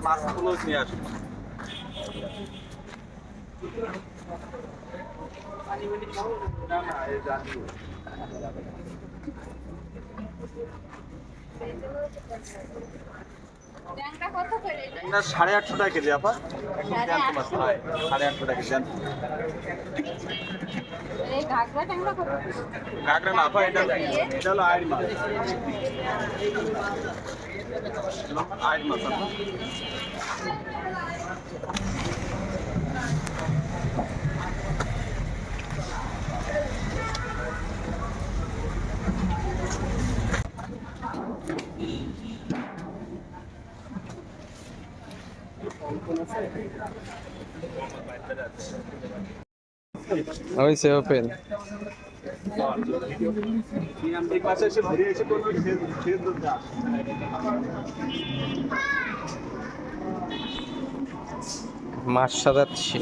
মাছগুলো নিয়ে আসুন। ট্যাংরা কত করে? 850 টাকা কেজি আপা। একদম জ্যান্ত মাছ, 850 টাকা জ্যান্ত। এই ঘাগরা ট্যাংরা কত? কাঁকড়া না আপা, এটা হলো আইড় মাছ। আইড় মাছ আপা। হয়েছে ওপেন। মাছ সাজাচ্ছি।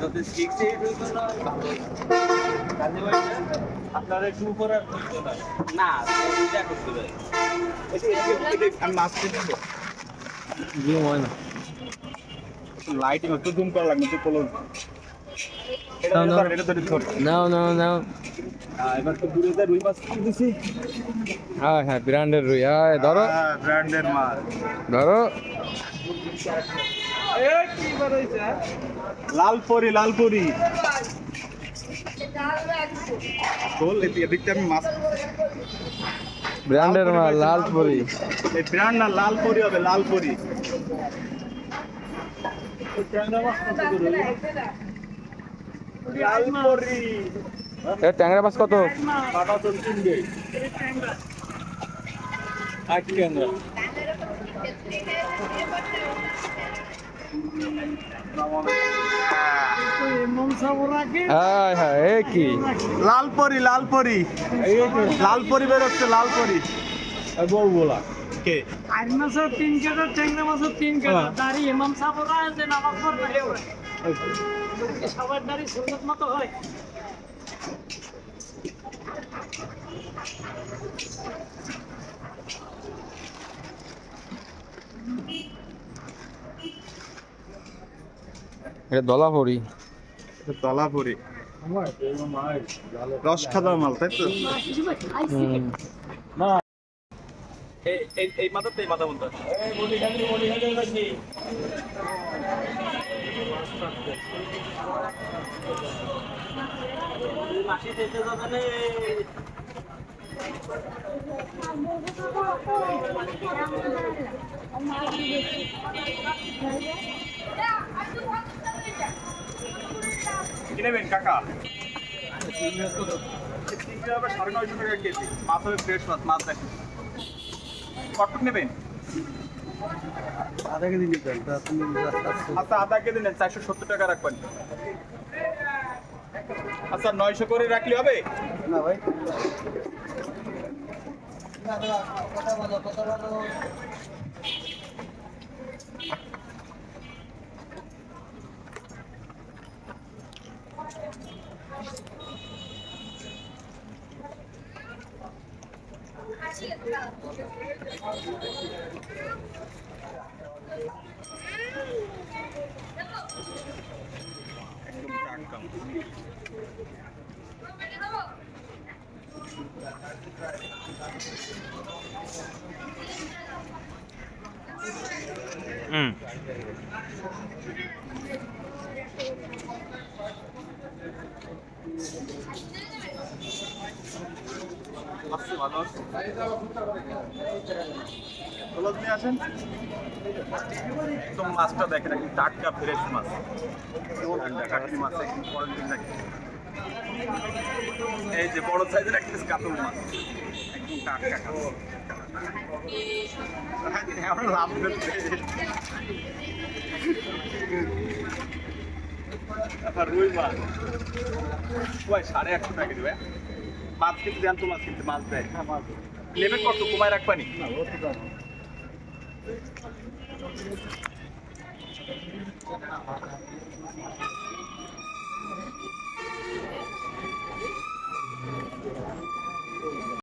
যদি শিখছে আপনার একটু উপরে না করতে পারে লাইটিং একটু জুম করা লাগবে, নাও নাও নাও। এবার তো দূরে যা রুই মাছ দিছি। হ্যাঁ হ্যাঁ, ব্র্যান্ডের রুই। হ্যাঁ ধরো ব্র্যান্ডের মাছ ধরো। লালপরি লালপরি বল, এদিকটা আমি মাছ ব্র্যান্ডের মাল লালপুরি। এই ব্র্যান্ড না, লালপরি হবে, লালপরি। লালপরি ট্যাংরা মাছ কত? কাটা তো কিনবে আর কি ট্যাংরা হ্যাঁ হ্যাঁ, এ কি লালপরি লালপরি লালপরি বেরোচ্ছে, লালপরি বউ বলা কে আর মাছও 3 কেজি, ট্যাংরা মাছও 3 কেজি। দাড়ি ইমাম সাহেবরা যে নামাজ পড়বে সবার দাড়ি সুন্নত মতো হয়। এটা দলাপুরি। দলাপুরি রস খাদার মাল, তাই তো? এই মাথা তো এই মাথা বলতে কি নেবেন কাকা? 950 টাকা কেজি। মাছ হবে ফ্রেশ মাছ, মাছ দেখেন কটক নেবেন। আধা কেজি নিতেন। আচ্ছা আধা কেজি নেন, 470 টাকা রাখবেন। আচ্ছা 900 করে রাখলে হবে না ভাই, একদম টাটকা। ভালো হলুদ নিয়ে আসেন। একদম মাছটা দেখেন, একদম টাটকা ফ্রেশ মাছ, কাটলি মাছ একদম পরের দিন দেখেন। এই যে বড় সাইজের একটা কাতল মাছ, একদম টাটকা কাতল। আমরা লাভ দিচ্ছে রুই মাছ ভাই 850 টাকা দিবে। মাছ কিন্তু জ্যান্ত মাছ, কিন্তু মাছ দেয়। লেবে কত কমায় রাখবানি